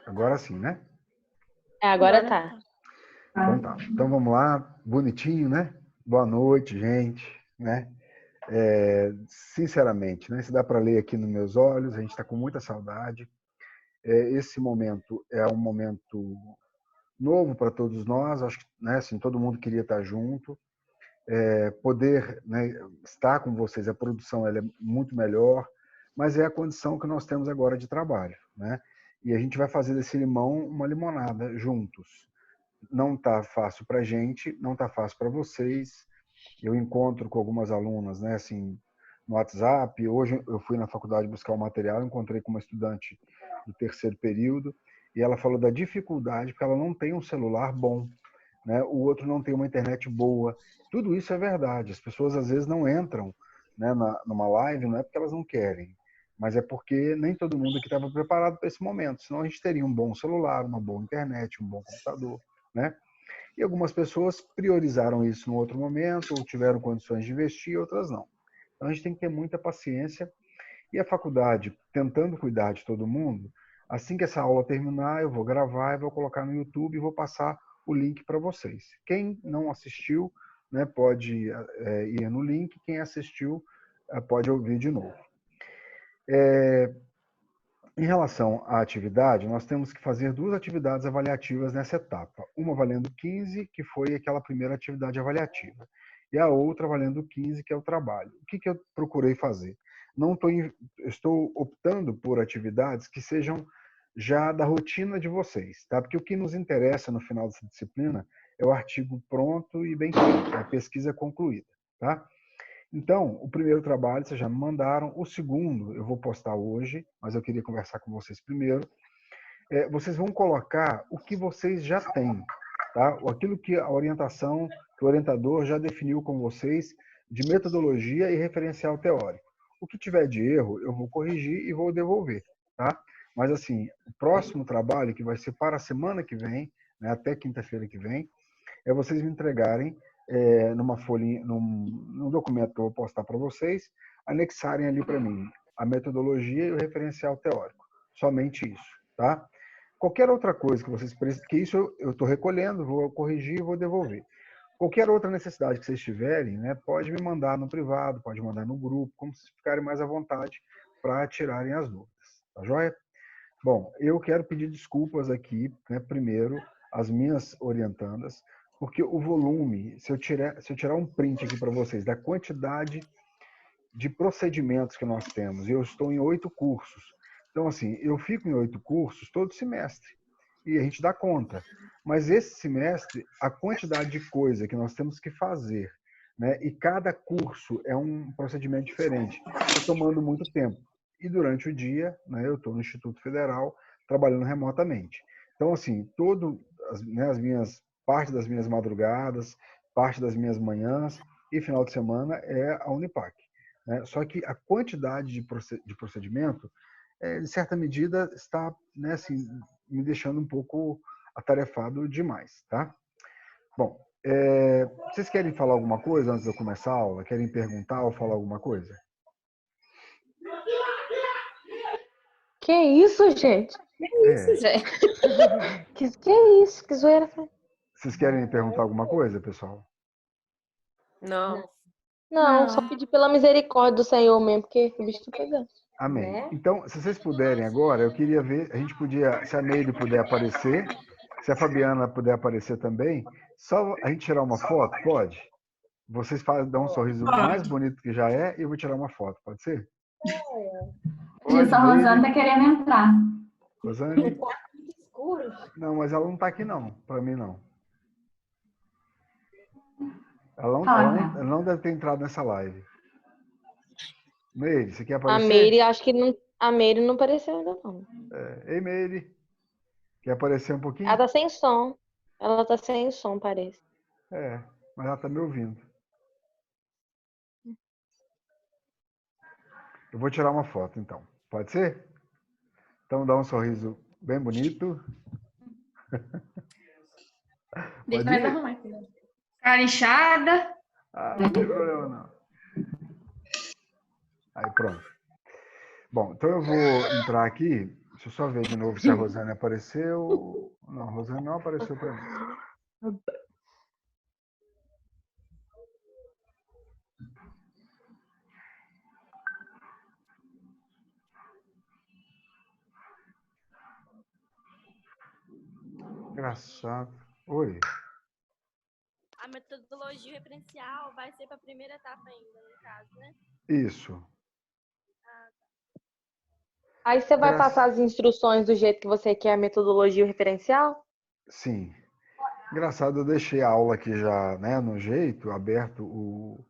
Agora sim, né? Agora tá. Então tá. Então vamos lá. Bonitinho, né? Boa noite, gente. Né? Sinceramente, né? Se dá para ler aqui nos meus olhos, a gente está com muita saudade. Esse momento é um momento novo para todos nós. Acho que, né, assim, todo mundo queria estar junto. Poder, né, estar com vocês, a produção ela é muito melhor, mas é a condição que nós temos agora de trabalho, né? E a gente vai fazer desse limão uma limonada juntos. Não está fácil para a gente, não está fácil para vocês. Eu encontro com algumas alunas, né, assim, no WhatsApp. Hoje eu fui na faculdade buscar o material, encontrei com uma estudante do terceiro período e ela falou da dificuldade porque ela não tem um celular bom, né? O outro não tem uma internet boa. Tudo isso é verdade. As pessoas às vezes não entram, né, numa live, não é porque elas não querem, mas é porque nem todo mundo aqui estava preparado para esse momento. Senão a gente teria um bom celular, uma boa internet, um bom computador, né? E algumas pessoas priorizaram isso no outro momento, ou tiveram condições de investir, outras não. Então a gente tem que ter muita paciência. E a faculdade, tentando cuidar de todo mundo, assim que essa aula terminar, eu vou gravar e vou colocar no YouTube e vou passar o link para vocês. Quem não assistiu, né, pode ir no link, quem assistiu pode ouvir de novo. Em relação à atividade, nós temos que fazer duas atividades avaliativas nessa etapa. Uma valendo 15, que foi aquela primeira atividade avaliativa, e a outra valendo 15, que é o trabalho. O que eu procurei fazer? Não estou optando por atividades que sejam já da rotina de vocês, tá? Porque o que nos interessa no final dessa disciplina é o artigo pronto e bem feito, é a pesquisa concluída, tá? Então, o primeiro trabalho vocês já me mandaram, o segundo eu vou postar hoje, mas eu queria conversar com vocês primeiro. Vocês vão colocar o que vocês já têm, tá? Aquilo que a orientação, que o orientador já definiu com vocês de metodologia e referencial teórico. O que tiver de erro, eu vou corrigir e vou devolver, tá? Mas assim, o próximo trabalho, que vai ser para a semana que vem, né, até quinta-feira que vem, é vocês me entregarem numa folhinha, num documento que eu vou postar para vocês, anexarem ali para mim a metodologia e o referencial teórico. Somente isso, tá? Qualquer outra coisa que vocês precisem, que isso eu estou recolhendo, vou corrigir e vou devolver. Qualquer outra necessidade que vocês tiverem, né, pode me mandar no privado, pode mandar no grupo, como vocês ficarem mais à vontade para tirarem as dúvidas. Tá joia? Bom, eu quero pedir desculpas aqui, né, primeiro, às minhas orientandas, porque o volume, se eu tirar um print aqui para vocês da quantidade de procedimentos que nós temos, e eu estou em 8 cursos. Então, assim, eu fico em 8 cursos todo semestre, e a gente dá conta. Mas esse semestre, a quantidade de coisa que nós temos que fazer, né, e cada curso é um procedimento diferente, está tomando muito tempo. E durante o dia, né, eu estou no Instituto Federal, trabalhando remotamente. Então, assim, as minhas parte das minhas madrugadas, parte das minhas manhãs e final de semana é a Unipac, né? Só que a quantidade de procedimento, de certa medida, está, né, assim, me deixando um pouco atarefado demais, tá? Bom, vocês querem falar alguma coisa antes de eu começar a aula? Querem perguntar ou falar alguma coisa? Que isso, gente? Isso, gente. Que isso? Que zoeira foi? Vocês querem perguntar alguma coisa, pessoal? Não. Não, só pedir pela misericórdia do Senhor mesmo, porque o bicho tá pegando. Amém. Né? Então, se vocês puderem agora, eu queria ver, a gente podia, se a Meire puder aparecer, se a Fabiana puder aparecer também, só a gente tirar uma foto, pode? Vocês dão um sorriso mais bonito que já é e eu vou tirar uma foto, pode ser? Pode, A Rosane tá querendo entrar. Rosane? Escuro. Não, mas ela não tá aqui não, para mim não. Ela não deve ter entrado nessa live. Meire, você quer aparecer? A Meire, acho que não. A Meire não apareceu ainda, não. Ei, Meire. Quer aparecer um pouquinho? Ela tá sem som. Ela tá sem som, parece. Mas ela tá me ouvindo. Eu vou tirar uma foto, então. Pode ser? Então dá um sorriso bem bonito. Deixa nós arrumar aqui. Cara inchada. Não tem problema, não. Aí, pronto. Bom, então eu vou entrar aqui. Deixa eu só ver de novo se a Rosane apareceu. Não, a Rosane não apareceu para mim. Engraçado. Oi. A metodologia referencial vai ser para a primeira etapa ainda, no caso, né? Isso. Aí você vai passar as instruções do jeito que você quer a metodologia e o referencial? Sim. Engraçado, eu deixei a aula aqui já, né, no jeito, aberto o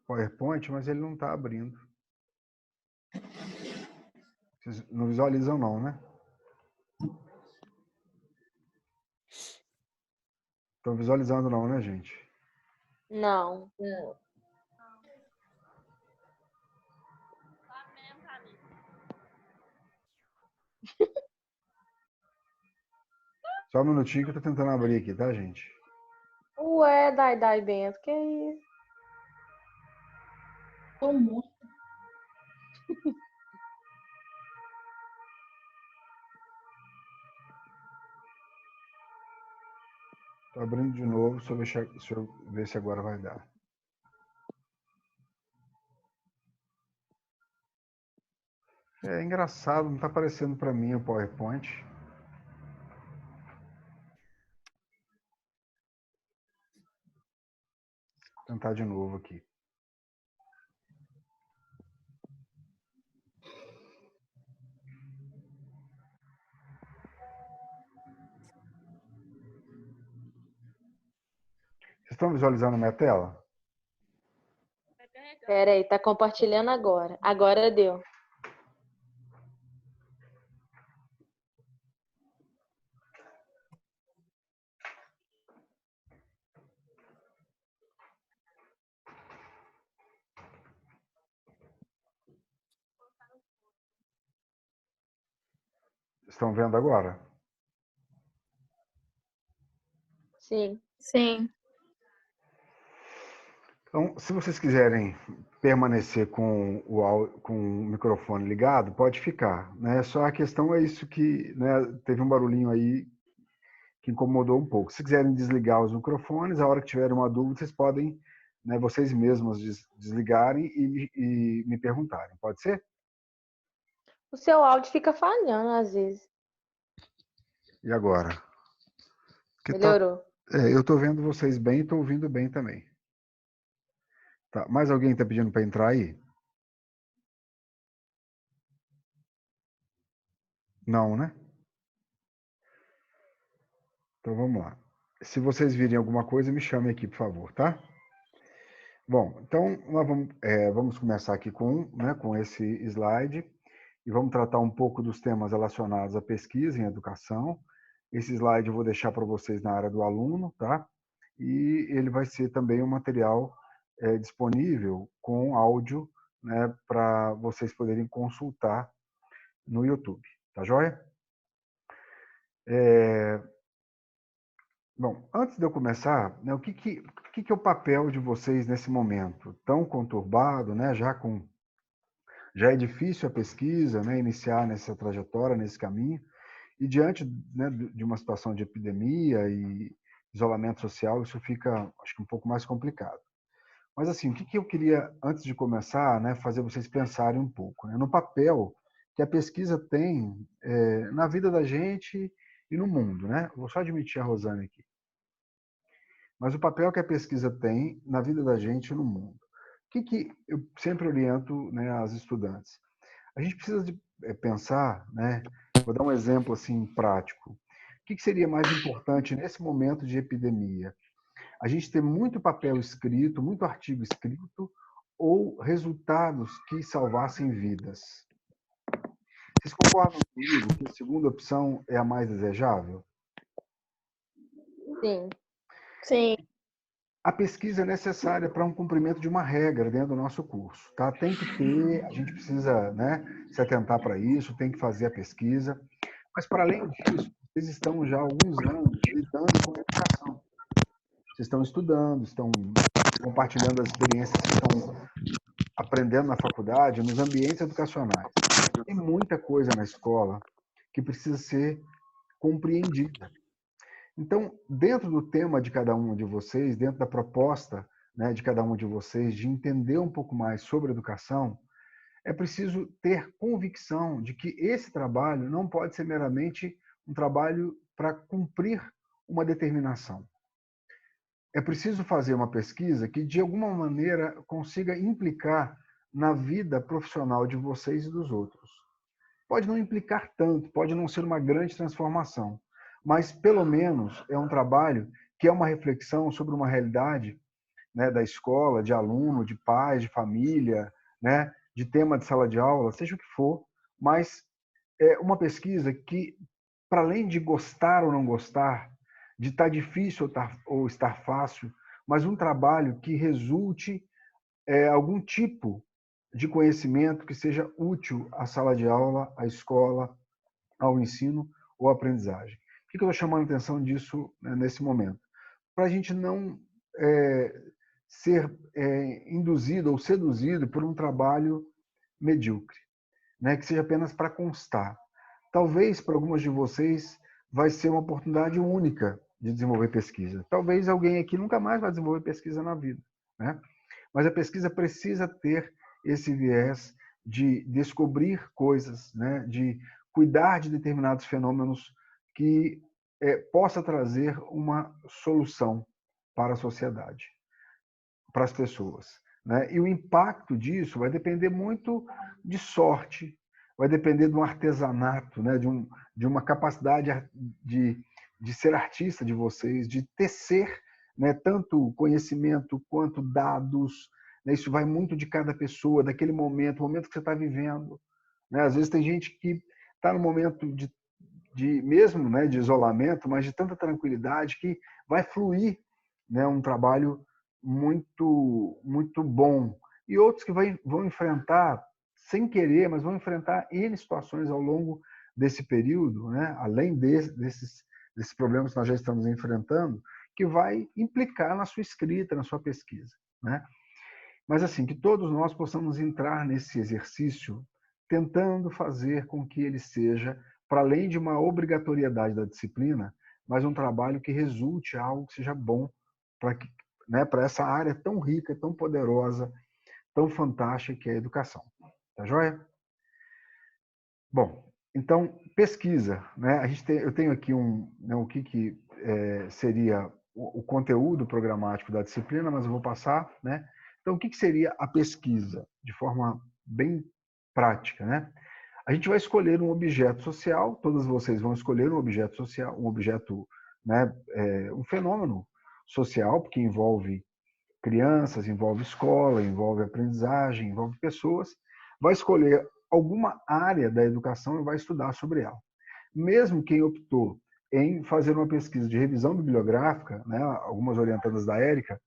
PowerPoint, mas ele não está abrindo. Vocês não visualizam não, né? Estão visualizando não, né, gente? Não. Só um minutinho que eu tô tentando abrir aqui, tá, gente? Ué, Dai Bento, que isso? Tô morto. Tô abrindo de novo, deixa eu ver se agora vai dar. É engraçado, não tá aparecendo para mim o PowerPoint. Vou tentar de novo aqui. Vocês estão visualizando a minha tela? Pera aí, tá compartilhando agora. Agora deu. Estão vendo agora? Sim. Sim. Então, se vocês quiserem permanecer com com o microfone ligado, pode ficar, né? Só a questão é isso que, né, teve um barulhinho aí que incomodou um pouco. Se quiserem desligar os microfones, a hora que tiverem uma dúvida, vocês podem, né, vocês mesmos desligarem e me perguntarem. Pode ser? O seu áudio fica falhando às vezes. E agora? Melhorou. Eu estou vendo vocês bem e estou ouvindo bem também. Tá. Mais alguém está pedindo para entrar aí? Não, né? Então vamos lá. Se vocês virem alguma coisa, me chamem aqui, por favor, tá? Bom, então nós vamos começar aqui com esse slide e vamos tratar um pouco dos temas relacionados à pesquisa em educação. Esse slide eu vou deixar para vocês na área do aluno, tá? E ele vai ser também um material disponível com áudio, né, para vocês poderem consultar no YouTube, tá joia? Bom, antes de eu começar, né, o que é o papel de vocês nesse momento tão conturbado, né, já é difícil a pesquisa, né, iniciar nessa trajetória, nesse caminho, e diante, né, de uma situação de epidemia e isolamento social, isso fica, acho que, um pouco mais complicado. Mas, assim, o que eu queria, antes de começar, né, fazer vocês pensarem um pouco, né, no papel que a pesquisa tem na vida da gente e no mundo, né? Vou só admitir a Rosane aqui. Mas o papel que a pesquisa tem na vida da gente e no mundo. O que eu sempre oriento, né, às estudantes? A gente precisa de pensar, né? Vou dar um exemplo assim prático. O que seria mais importante nesse momento de epidemia? A gente ter muito papel escrito, muito artigo escrito, ou resultados que salvassem vidas? Vocês concordam comigo que a segunda opção é a mais desejável? Sim. Sim. A pesquisa é necessária para um cumprimento de uma regra dentro do nosso curso, tá? Tem que ter, a gente precisa, né, se atentar para isso, tem que fazer a pesquisa. Mas, para além disso, vocês estão já há alguns anos lidando com a educação. Vocês estão estudando, estão compartilhando as experiências que estão aprendendo na faculdade, nos ambientes educacionais. Tem muita coisa na escola que que precisa ser compreendida. Então, dentro do tema de cada um de vocês, dentro da proposta, né, de cada um de vocês, de entender um pouco mais sobre educação, é preciso ter convicção de que esse trabalho não pode ser meramente um trabalho para cumprir uma determinação. É preciso fazer uma pesquisa que, de alguma maneira, consiga implicar na vida profissional de vocês e dos outros. Pode não implicar tanto, pode não ser uma grande transformação, mas, pelo menos, é um trabalho que é uma reflexão sobre uma realidade, né, da escola, de aluno, de pais, de família, né, de tema de sala de aula, seja o que for, mas é uma pesquisa que, para além de gostar ou não gostar, de estar difícil ou estar fácil, mas um trabalho que resulte algum tipo de conhecimento que seja útil à sala de aula, à escola, ao ensino ou à aprendizagem. Por que eu estou chamando a atenção disso, né, nesse momento? Para a gente não ser induzido ou seduzido por um trabalho medíocre, né, que seja apenas para constar. Talvez para algumas de vocês vai ser uma oportunidade única de desenvolver pesquisa. Talvez alguém aqui nunca mais vai desenvolver pesquisa na vida, né? Mas a pesquisa precisa ter esse viés de descobrir coisas, né? De cuidar de determinados fenômenos que possa trazer uma solução para a sociedade, para as pessoas, né? E o impacto disso vai depender muito de sorte, vai depender de um artesanato, né? De uma capacidade de ser artista de vocês, de tecer, né? Tanto conhecimento quanto dados, né? Isso vai muito de cada pessoa, daquele momento, o momento que você está vivendo, né? Às vezes tem gente que está no momento mesmo, né, de isolamento, mas de tanta tranquilidade que vai fluir, né, um trabalho muito bom. E outros que vão enfrentar, sem querer, mas vão enfrentar N situações ao longo desse período, né, além desses problemas que nós já estamos enfrentando, que vai implicar na sua escrita, na sua pesquisa, né? Mas assim, que todos nós possamos entrar nesse exercício tentando fazer com que ele seja, para além de uma obrigatoriedade da disciplina, mas um trabalho que resulte algo que seja bom para né, para essa área tão rica, tão poderosa, tão fantástica que é a educação. Tá joia? Bom, então, pesquisa, né? Eu tenho aqui né, o que seria o conteúdo programático da disciplina, mas eu vou passar, né? Então, o que seria a pesquisa, de forma bem prática, né? A gente vai escolher um objeto social, todos vocês vão escolher um objeto social, né, um fenômeno social, porque envolve crianças, envolve escola, envolve aprendizagem, envolve pessoas, vai escolher alguma área da educação e vai estudar sobre ela. Mesmo quem optou em fazer uma pesquisa de revisão bibliográfica, né, algumas orientadas da Érica,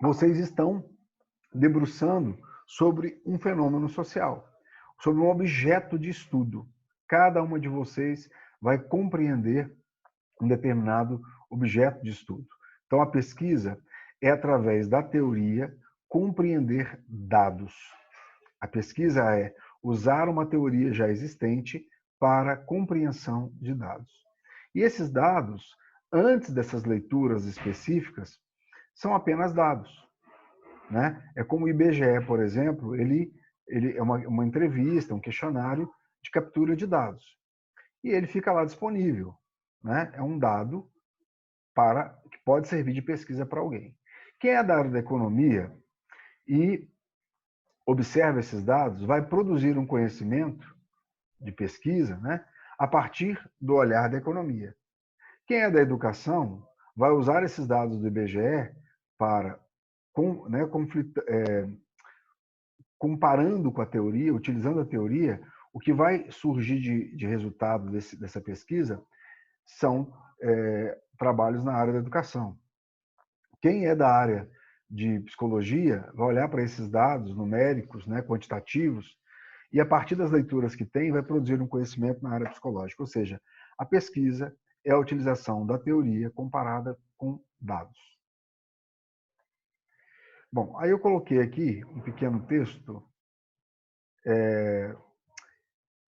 vocês estão debruçando sobre um fenômeno social, sobre um objeto de estudo. Cada uma de vocês vai compreender um determinado objeto de estudo. Então, a pesquisa é, através da teoria, compreender dados. A pesquisa é usar uma teoria já existente para a compreensão de dados. E esses dados, antes dessas leituras específicas, são apenas dados, né? É como o IBGE, por exemplo, ele é uma entrevista, um questionário de captura de dados. E ele fica lá disponível, né? É um dado que pode servir de pesquisa para alguém. Quem é da área da economia e observa esses dados vai produzir um conhecimento de pesquisa, né, a partir do olhar da economia. Quem é da educação vai usar esses dados do IBGE para, né, comparando com a teoria, utilizando a teoria, o que vai surgir de resultado dessa pesquisa são trabalhos na área da educação. Quem é da área de psicologia vai olhar para esses dados numéricos, né, quantitativos, e a partir das leituras que tem, vai produzir um conhecimento na área psicológica. Ou seja, a pesquisa é a utilização da teoria comparada com dados. Bom, aí eu coloquei aqui um pequeno texto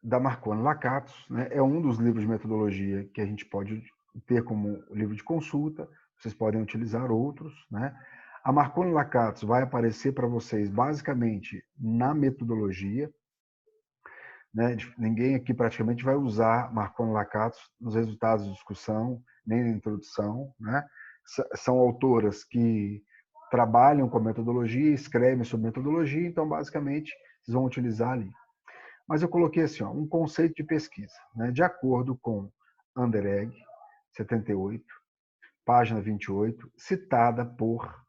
da Marconi Lakatos, né? É um dos livros de metodologia que a gente pode ter como livro de consulta. Vocês podem utilizar outros, né? A Marconi Lakatos vai aparecer para vocês basicamente na metodologia, né? Ninguém aqui praticamente vai usar Marconi Lakatos nos resultados de discussão, nem na introdução, né? São autoras que trabalham com a metodologia, escrevem sobre metodologia, então basicamente vocês vão utilizar ali. Mas eu coloquei assim, ó, um conceito de pesquisa, né? De acordo com Anderegg, 78, página 28, citada por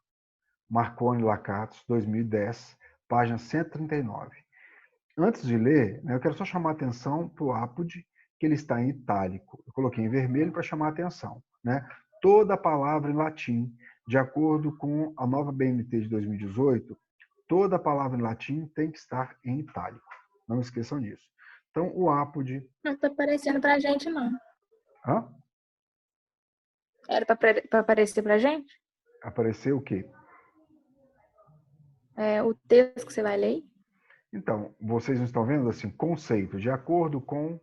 Marconi Lakatos, 2010, página 139. Antes de ler, né, eu quero só chamar a atenção para o APUD, que ele está em itálico. Eu coloquei em vermelho para chamar a atenção, né? Toda palavra em latim, de acordo com a nova BNT de 2018, toda palavra em latim tem que estar em itálico. Não esqueçam disso. Então, o APUD... Não está aparecendo para a gente, não. Hã? Era para aparecer para a gente? Apareceu o quê? O texto que você vai ler? Então, vocês não estão vendo assim, conceito, de acordo com...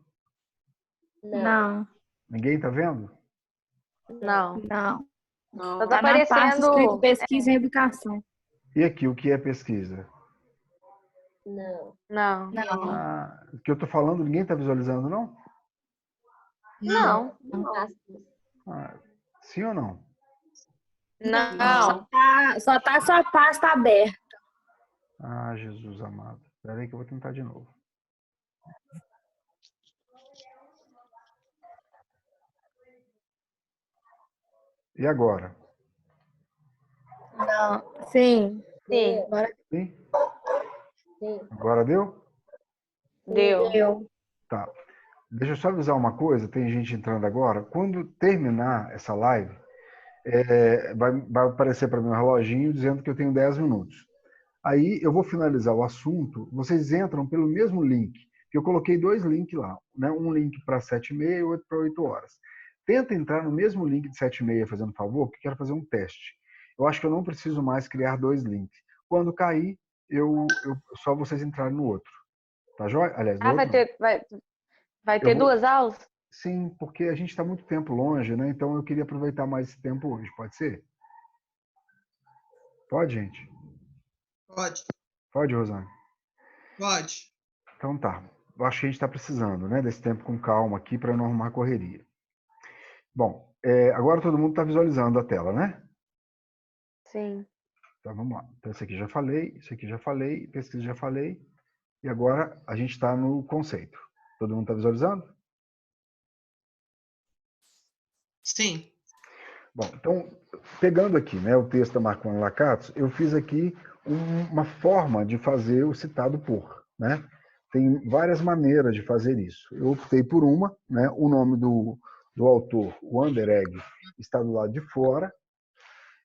Não. Ninguém está vendo? Não. Não. Não. Só Tá tá na pasta aparecendo. escrito pesquisa em educação. E aqui, o que é pesquisa? Não. Não. Não. Ah, o que eu estou falando, ninguém está visualizando, não? Não. Ah, sim ou não? Não. Só tá sua pasta aberta. Ah, Jesus amado. Espera aí que eu vou tentar de novo. E agora? Não. Sim. Sim. Agora Sim? Sim. Agora deu? Deu. deu. Tá. Deixa eu só avisar uma coisa, tem gente entrando agora. Quando terminar essa live, vai aparecer para mim um reloginho dizendo que eu tenho 10 minutos. Aí eu vou finalizar o assunto, vocês entram pelo mesmo link, que eu coloquei 2 links lá, né? Um link para 7h30 e outro para 8 horas. Tenta entrar no mesmo link de 7h30, fazendo favor, porque eu quero fazer um teste. Eu acho que eu não preciso mais criar 2 links. Quando cair, só vocês entrarem no outro. Tá joia? Aliás, no outro Vai ter 2 aulas? Sim, porque a gente está muito tempo longe, né? Então eu queria aproveitar mais esse tempo hoje. Pode ser? Pode, gente? Pode, Pode, Rosane? pode. Então tá. Eu acho que a gente está precisando, né, desse tempo com calma aqui para não arrumar correria. Bom, agora todo mundo está visualizando a tela, né? Sim. Então vamos lá. Então esse aqui já falei, isso aqui já falei, pesquisa já falei. E agora a gente está no conceito. Todo mundo está visualizando? Sim. Bom, então, pegando aqui, né, o texto da Marconi Lakatos, eu fiz aqui uma forma de fazer o citado por, né? Tem várias maneiras de fazer isso. Eu optei por uma, né? O nome do autor, o Anderegg, está do lado de fora.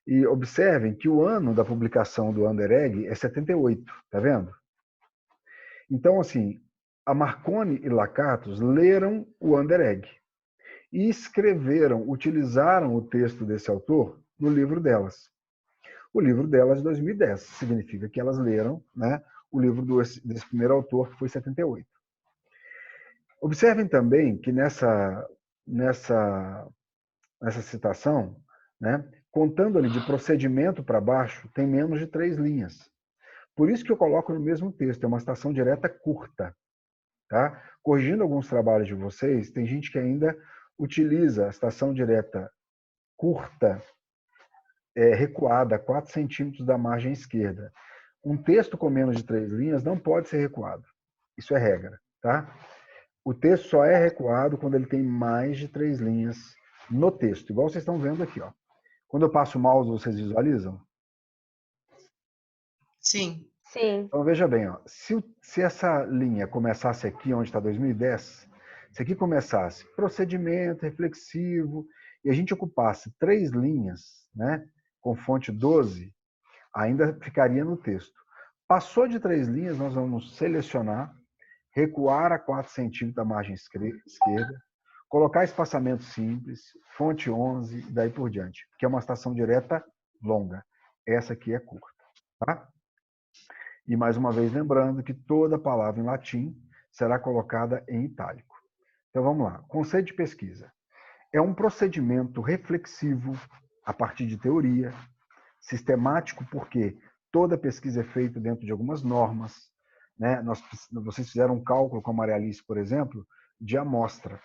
E observem que o ano da publicação do Anderegg é 78, tá vendo? Então, assim, a Marconi e Lakatos leram o Anderegg e escreveram, utilizaram o texto desse autor no livro delas. O livro delas de 2010, significa que elas leram, né, o livro desse primeiro autor, que foi 78. Observem também que nessa citação, né, contando ali de procedimento para baixo, tem menos de 3 linhas. Por isso que eu coloco no mesmo texto, é uma citação direta curta. Tá? Corrigindo alguns trabalhos de vocês, tem gente que ainda utiliza a citação direta curta, recuada a 4 centímetros da margem esquerda. Um texto com menos de 3 linhas não pode ser recuado. Isso é regra. Tá? O texto só é recuado quando ele tem mais de 3 linhas no texto, igual vocês estão vendo aqui. Ó. Quando eu passo o mouse, vocês visualizam? Sim. Sim. Então, veja bem, ó, se essa linha começasse aqui, onde está 2010, se aqui começasse procedimento reflexivo, e a gente ocupasse 3 linhas, né, com fonte 12, ainda ficaria no texto. Passou de 3 linhas, nós vamos selecionar, recuar a 4 centímetros da margem esquerda, colocar espaçamento simples, fonte 11, e daí por diante, que é uma citação direta longa. Essa aqui é curta. Tá? E mais uma vez lembrando que toda palavra em latim será colocada em itálico. Então vamos lá. Conceito de pesquisa. É um procedimento reflexivo a partir de teoria, sistemático porque toda pesquisa é feita dentro de algumas normas, né? Vocês fizeram um cálculo com a Maria Alice, por exemplo, de amostra.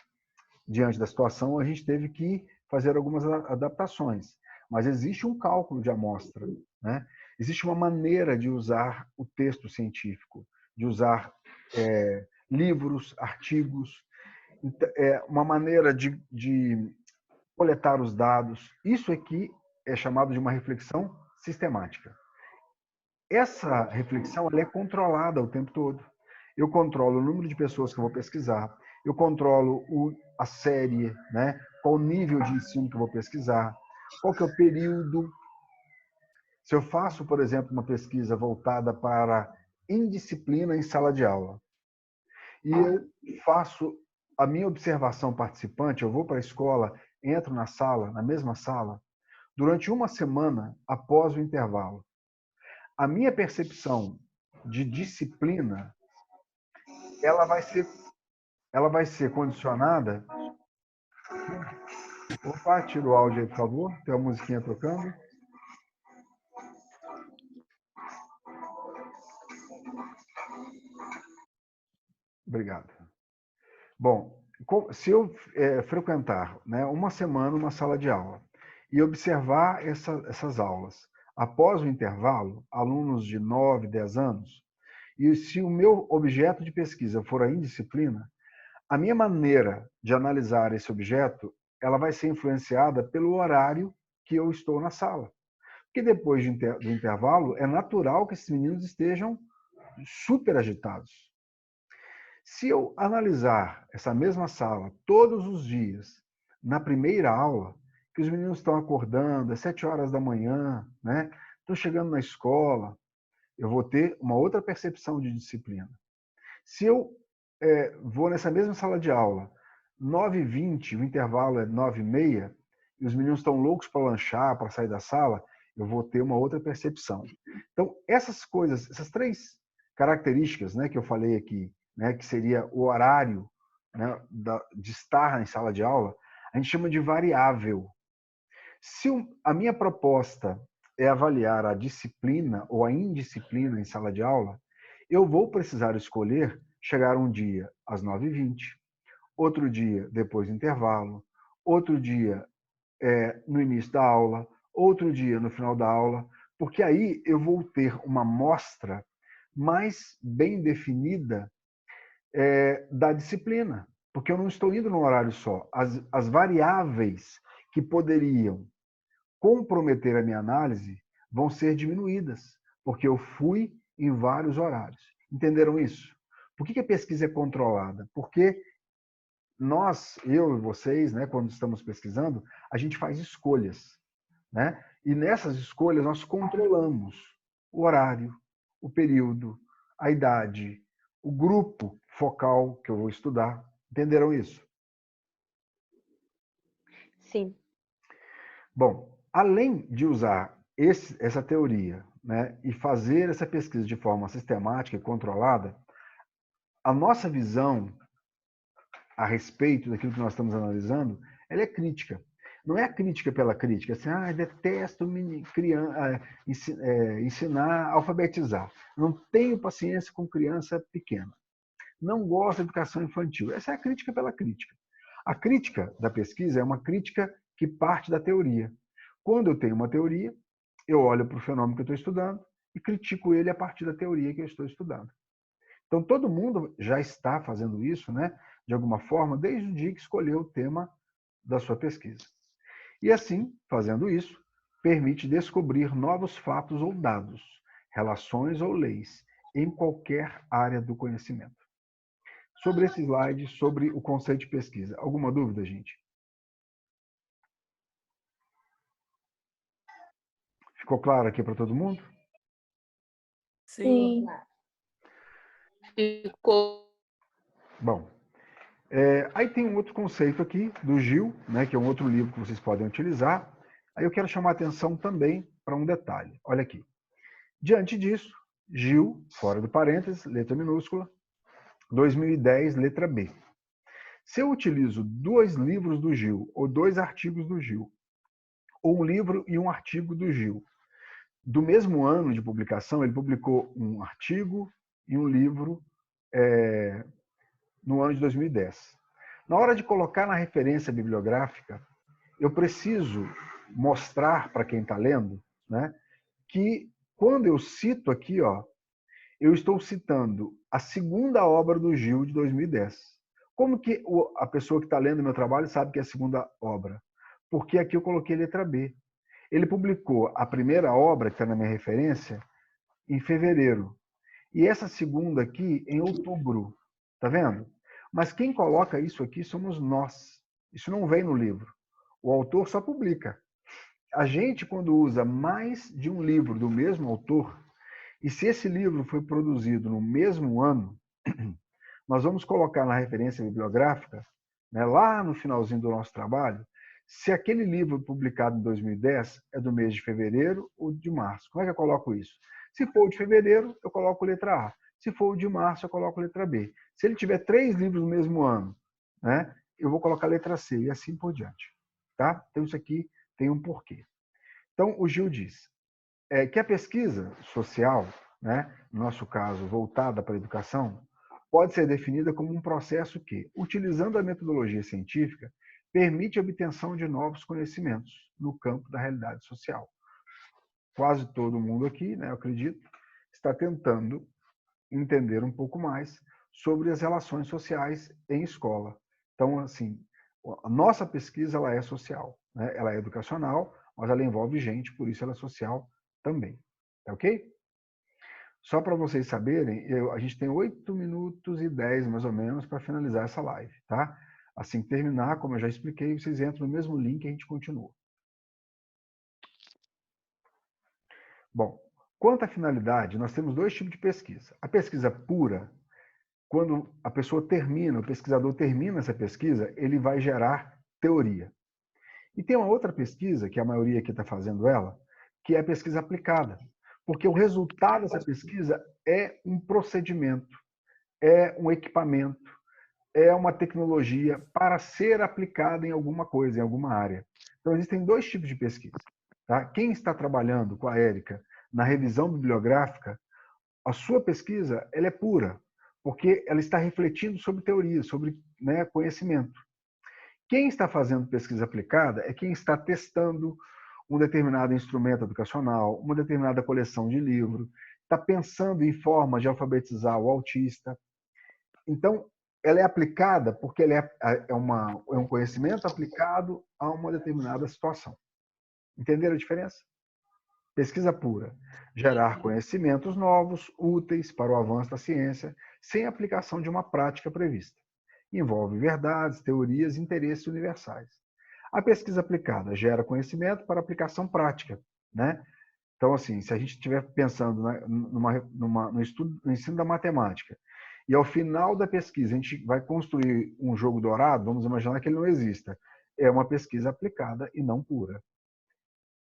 Diante da situação, a gente teve que fazer algumas adaptações, mas existe um cálculo de amostra, né? Existe uma maneira de usar o texto científico, de usar livros, artigos, uma maneira de coletar os dados. Isso aqui é chamado de uma reflexão sistemática. Essa reflexão ela é controlada o tempo todo. Eu controlo o número de pessoas que eu vou pesquisar, eu controlo a série, né? Qual o nível de ensino que eu vou pesquisar, qual que é o período. Se eu faço, por exemplo, uma pesquisa voltada para indisciplina em sala de aula, e eu faço a minha observação participante, eu vou para a escola, entro na sala, na mesma sala, durante uma semana após o intervalo. A minha percepção de disciplina, ela vai ser condicionada. Opa, tira o áudio aí, por favor. Tem uma musiquinha tocando. Obrigado. Bom, se eu frequentar, né, uma semana uma sala de aula e observar essas aulas, após o intervalo, alunos de 9, 10 anos, e se o meu objeto de pesquisa for a indisciplina, a minha maneira de analisar esse objeto, ela vai ser influenciada pelo horário que eu estou na sala. Porque depois do intervalo, é natural que esses meninos estejam super agitados. Se eu analisar essa mesma sala todos os dias, na primeira aula, que os meninos estão acordando às 7 horas da manhã, né? Estão chegando na escola, eu vou ter uma outra percepção de disciplina. Se eu vou nessa mesma sala de aula, 9h20, o intervalo é 9h30, e os meninos estão loucos para lanchar, para sair da sala, eu vou ter uma outra percepção. Então, essas coisas, essas 3 características, né, que eu falei aqui, né, que seria o horário, né, de estar em sala de aula, a gente chama de variável. Se a minha proposta é avaliar a disciplina ou a indisciplina em sala de aula, eu vou precisar escolher chegar um dia às 9h20, outro dia depois do intervalo, outro dia no início da aula, outro dia no final da aula, porque aí eu vou ter uma amostra mais bem definida da disciplina, porque eu não estou indo num horário só. As variáveis que poderiam comprometer a minha análise vão ser diminuídas, porque eu fui em vários horários. Entenderam isso? Por que a pesquisa é controlada? Porque nós, eu e vocês, né, quando estamos pesquisando, a gente faz escolhas, né? E nessas escolhas nós controlamos o horário, o período, a idade, o grupo focal que eu vou estudar. Entenderam isso? Sim. Bom, além de usar essa teoria, né, e fazer essa pesquisa de forma sistemática e controlada, a nossa visão a respeito daquilo que nós estamos analisando, ela é crítica. Não é a crítica pela crítica, assim, detesto ensinar, alfabetizar. Não tenho paciência com criança pequena. Não gosto da educação infantil. Essa é a crítica pela crítica. A crítica da pesquisa é uma crítica que parte da teoria. Quando eu tenho uma teoria, eu olho para o fenômeno que eu estou estudando e critico ele a partir da teoria que eu estou estudando. Então, todo mundo já está fazendo isso, né, de alguma forma, desde o dia que escolheu o tema da sua pesquisa. E assim, fazendo isso, permite descobrir novos fatos ou dados, relações ou leis, em qualquer área do conhecimento. Sobre esse slide, sobre o conceito de pesquisa. Alguma dúvida, gente? Ficou claro aqui para todo mundo? Sim. Ficou. Bom, aí tem um outro conceito aqui, do Gil, né, que é um outro livro que vocês podem utilizar. Aí eu quero chamar a atenção também para um detalhe. Olha aqui. Diante disso, Gil, fora do parênteses, letra minúscula, 2010, letra B. Se eu utilizo 2 livros do Gil, ou 2 artigos do Gil, ou um livro e um artigo do Gil, do mesmo ano de publicação, ele publicou um artigo e um livro no ano de 2010. Na hora de colocar na referência bibliográfica, eu preciso mostrar para quem está lendo, né, que quando eu cito aqui, ó, eu estou citando a segunda obra do Gil de 2010. Como que a pessoa que está lendo meu trabalho sabe que é a segunda obra? Porque aqui eu coloquei letra B. Ele publicou a primeira obra, que está na minha referência, em fevereiro. E essa segunda aqui, em outubro. Tá vendo? Mas quem coloca isso aqui somos nós. Isso não vem no livro. O autor só publica. A gente, quando usa mais de um livro do mesmo autor, e se esse livro foi produzido no mesmo ano, nós vamos colocar na referência bibliográfica, né, lá no finalzinho do nosso trabalho, se aquele livro publicado em 2010 é do mês de fevereiro ou de março. Como é que eu coloco isso? Se for o de fevereiro, eu coloco letra A. Se for o de março, eu coloco letra B. Se ele tiver 3 livros no mesmo ano, né, eu vou colocar letra C e assim por diante. Tá? Então, isso aqui tem um porquê. Então, o Gil diz que a pesquisa social, né, no nosso caso, voltada para a educação, pode ser definida como um processo que, utilizando a metodologia científica, permite a obtenção de novos conhecimentos no campo da realidade social. Quase todo mundo aqui, né, eu acredito, está tentando entender um pouco mais sobre as relações sociais em escola. Então, assim, a nossa pesquisa ela é social, né? Ela é educacional, mas ela envolve gente, por isso ela é social também. Tá ok? Só para vocês saberem, a gente tem 8 minutos e 10, mais ou menos, para finalizar essa live, tá? Assim que terminar, como eu já expliquei, vocês entram no mesmo link e a gente continua. Bom, quanto à finalidade, nós temos 2 tipos de pesquisa. A pesquisa pura, quando a pessoa termina, o pesquisador termina essa pesquisa, ele vai gerar teoria. E tem uma outra pesquisa, que a maioria aqui está fazendo ela, que é a pesquisa aplicada. Porque o resultado dessa pesquisa é um procedimento, é um equipamento, é uma tecnologia para ser aplicada em alguma coisa, em alguma área. Então, existem 2 tipos de pesquisa. Tá? Quem está trabalhando com a Érica na revisão bibliográfica, a sua pesquisa ela é pura, porque ela está refletindo sobre teoria, sobre, né, conhecimento. Quem está fazendo pesquisa aplicada é quem está testando um determinado instrumento educacional, uma determinada coleção de livros, está pensando em formas de alfabetizar o autista. Então, ela é aplicada porque ela é um conhecimento aplicado a uma determinada situação. Entenderam a diferença? Pesquisa pura. Gerar conhecimentos novos, úteis para o avanço da ciência, sem aplicação de uma prática prevista. Envolve verdades, teorias e interesses universais. A pesquisa aplicada gera conhecimento para aplicação prática, né? Então, assim, se a gente estiver pensando no estudo, no ensino da matemática, e ao final da pesquisa a gente vai construir um jogo dourado, vamos imaginar que ele não exista. É uma pesquisa aplicada e não pura.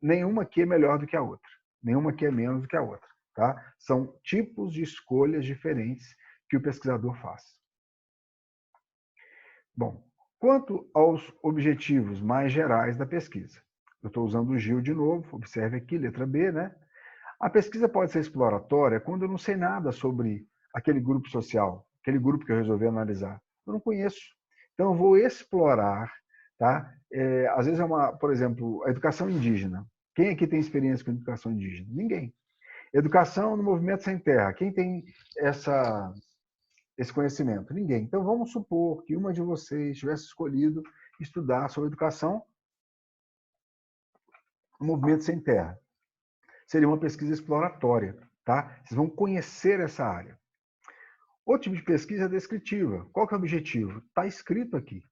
Nenhuma aqui é melhor do que a outra. Nenhuma aqui é menos do que a outra. Tá? São tipos de escolhas diferentes que o pesquisador faz. Bom, quanto aos objetivos mais gerais da pesquisa. Eu estou usando o Gil de novo, observe aqui, letra B, né? A pesquisa pode ser exploratória quando eu não sei nada sobre aquele grupo social, aquele grupo que eu resolvi analisar. Eu não conheço. Então, eu vou explorar, tá? Às vezes por exemplo, a educação indígena. Quem aqui tem experiência com educação indígena? Ninguém. Educação no movimento sem terra. Quem tem esse conhecimento? Ninguém. Então, vamos supor que uma de vocês tivesse escolhido estudar sobre educação no movimento sem terra. Seria uma pesquisa exploratória, tá? Vocês vão conhecer essa área. Outro tipo de pesquisa é descritiva. Qual que é o objetivo? Está escrito aqui.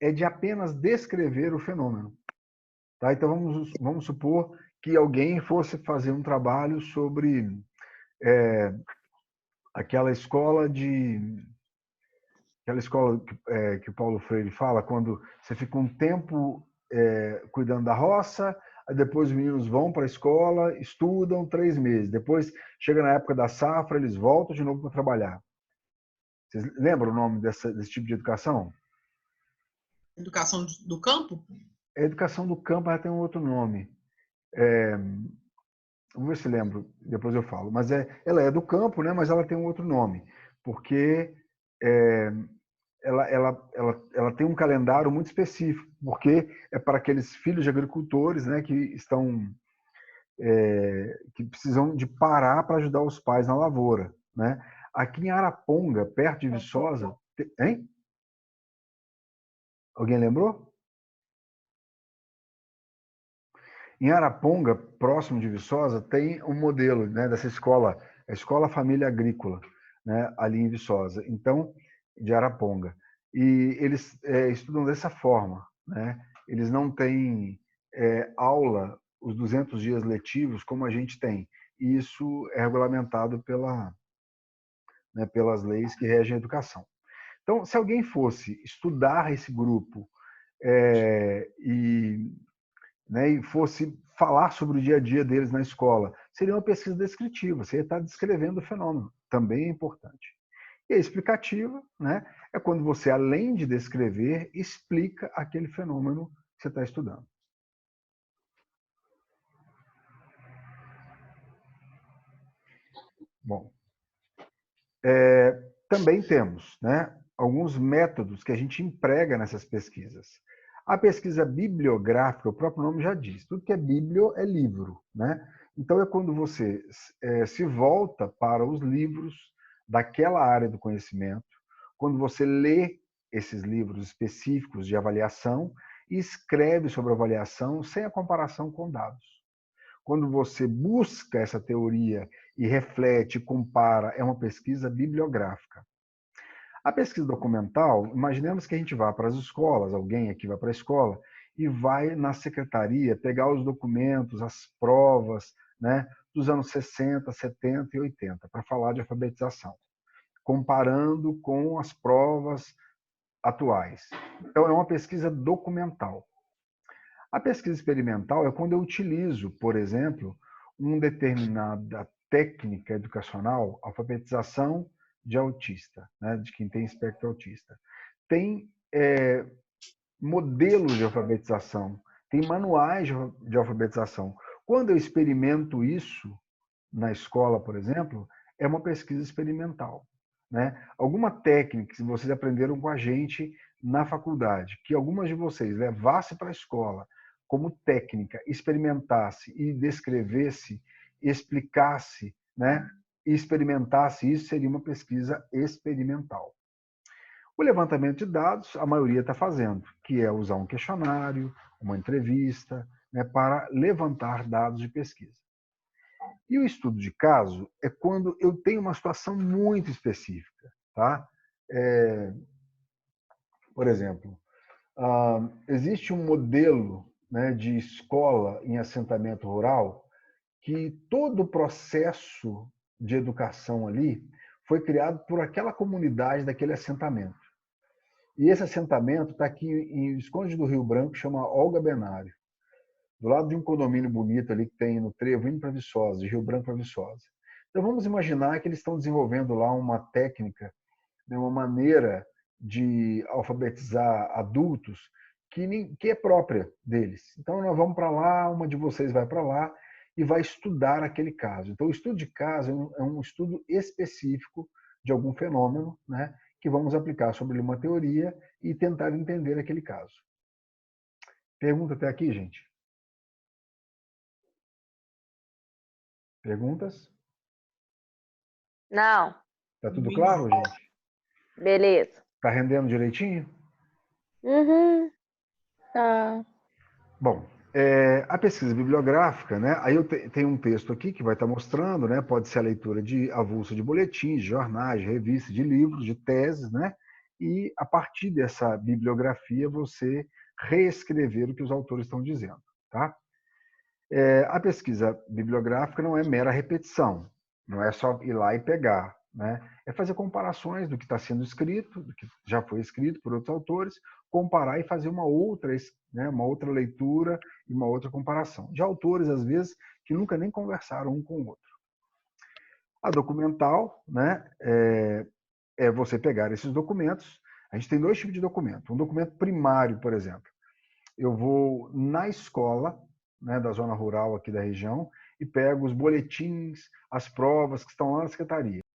É de apenas descrever o fenômeno. Tá? Então, vamos supor que alguém fosse fazer um trabalho sobre aquela escola que o Paulo Freire fala, quando você fica um tempo cuidando da roça, aí depois os meninos vão para a escola, estudam 3 meses. Depois, chega na época da safra, eles voltam de novo para trabalhar. Vocês lembram o nome desse tipo de educação? Educação do campo? A educação do campo ela tem um outro nome. Vamos ver se lembro, depois eu falo. Mas ela é do campo, né? Mas ela tem um outro nome, porque ela tem um calendário muito específico, porque é para aqueles filhos de agricultores, né, que que precisam de parar para ajudar os pais na lavoura, né? Aqui em Araponga, perto de Viçosa, hein? Alguém lembrou? Em Araponga, próximo de Viçosa, tem um modelo, né, dessa escola, a Escola Família Agrícola, né, ali em Viçosa, então, de Araponga. E eles estudam dessa forma, né? Eles não têm aula os 200 dias letivos como a gente tem. E isso é regulamentado pelas leis que regem a educação. Então, se alguém fosse estudar esse grupo e fosse falar sobre o dia a dia deles na escola, seria uma pesquisa descritiva, você ia estar descrevendo o fenômeno, também é importante. E a explicativa, né, é quando você, além de descrever, explica aquele fenômeno que você está estudando. Bom, também temos, né, alguns métodos que a gente emprega nessas pesquisas. A pesquisa bibliográfica, o próprio nome já diz, tudo que é biblio é livro, né? Então é quando você se volta para os livros daquela área do conhecimento, quando você lê esses livros específicos de avaliação e escreve sobre a avaliação sem a comparação com dados. Quando você busca essa teoria e reflete, compara, é uma pesquisa bibliográfica. A pesquisa documental, imaginemos que a gente vá para as escolas, alguém aqui vai para a escola, e vai na secretaria pegar os documentos, as provas, né, dos anos 60, 70 e 80, para falar de alfabetização, comparando com as provas atuais. Então, é uma pesquisa documental. A pesquisa experimental é quando eu utilizo, por exemplo, uma determinada técnica educacional, alfabetização de autista, né, de quem tem espectro autista. Tem modelos de alfabetização, tem manuais de alfabetização. Quando eu experimento isso na escola, por exemplo, é uma pesquisa experimental, né? Alguma técnica que vocês aprenderam com a gente na faculdade, que algumas de vocês levassem para a escola como técnica, experimentasse e descrevesse, explicasse, né, e experimentasse, isso seria uma pesquisa experimental. O levantamento de dados, a maioria está fazendo, que é usar um questionário, uma entrevista, né, para levantar dados de pesquisa. E o estudo de caso é quando eu tenho uma situação muito específica. Tá? Por exemplo, existe um modelo, né, de escola em assentamento rural que todo o processo de educação ali foi criado por aquela comunidade daquele assentamento. E esse assentamento está aqui em Visconde do Rio Branco, chama Olga Benário, do lado de um condomínio bonito ali que tem no trevo, indo para Viçosa, de Rio Branco para Viçosa. Então vamos imaginar que eles estão desenvolvendo lá uma técnica, né, uma maneira de alfabetizar adultos que é própria deles. Então nós vamos para lá, uma de vocês vai para lá e vai estudar aquele caso. Então o estudo de caso é um estudo específico de algum fenômeno, né, que vamos aplicar sobre uma teoria e tentar entender aquele caso. Pergunta até aqui, gente? Perguntas? Não. Tá tudo claro, gente? Beleza. Tá rendendo direitinho? Uhum. Tá. Bom, a pesquisa bibliográfica, né? Aí eu tenho um texto aqui que vai estar mostrando, né? Pode ser a leitura de avulso de boletins, de jornais, de revistas, de livros, de teses, né? E a partir dessa bibliografia você reescrever o que os autores estão dizendo, tá? A pesquisa bibliográfica não é mera repetição, não é só ir lá e pegar, né? É fazer comparações do que está sendo escrito, do que já foi escrito por outros autores, comparar e fazer uma outra, né, uma outra leitura e uma outra comparação. De autores, às vezes, que nunca nem conversaram um com o outro. A documental, né, é você pegar esses documentos. A gente tem dois tipos de documento. Um documento primário, por exemplo. Eu vou na escola, né, da zona rural aqui da região, e pego os boletins, as provas que estão lá na secretaria.